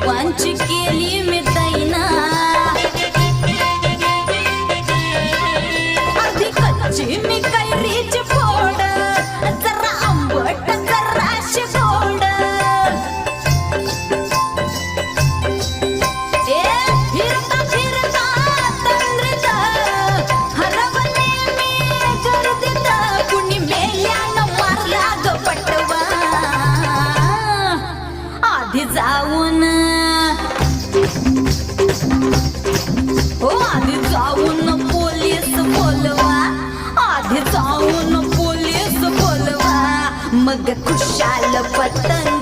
जीवांची केली मी दैना अर्धी कच्ची मी कैरीची फोड जरा आंबट जराशी गोड फिरता फिरता तंद्रीत हरवले मी गर्दीत कुणी मेल्यानं मारला ग पटवा आधी जाऊन आधी जाऊन पोलीस बोलवा आधी जाऊन पोलीस बोलवा मग खुशाल पतंग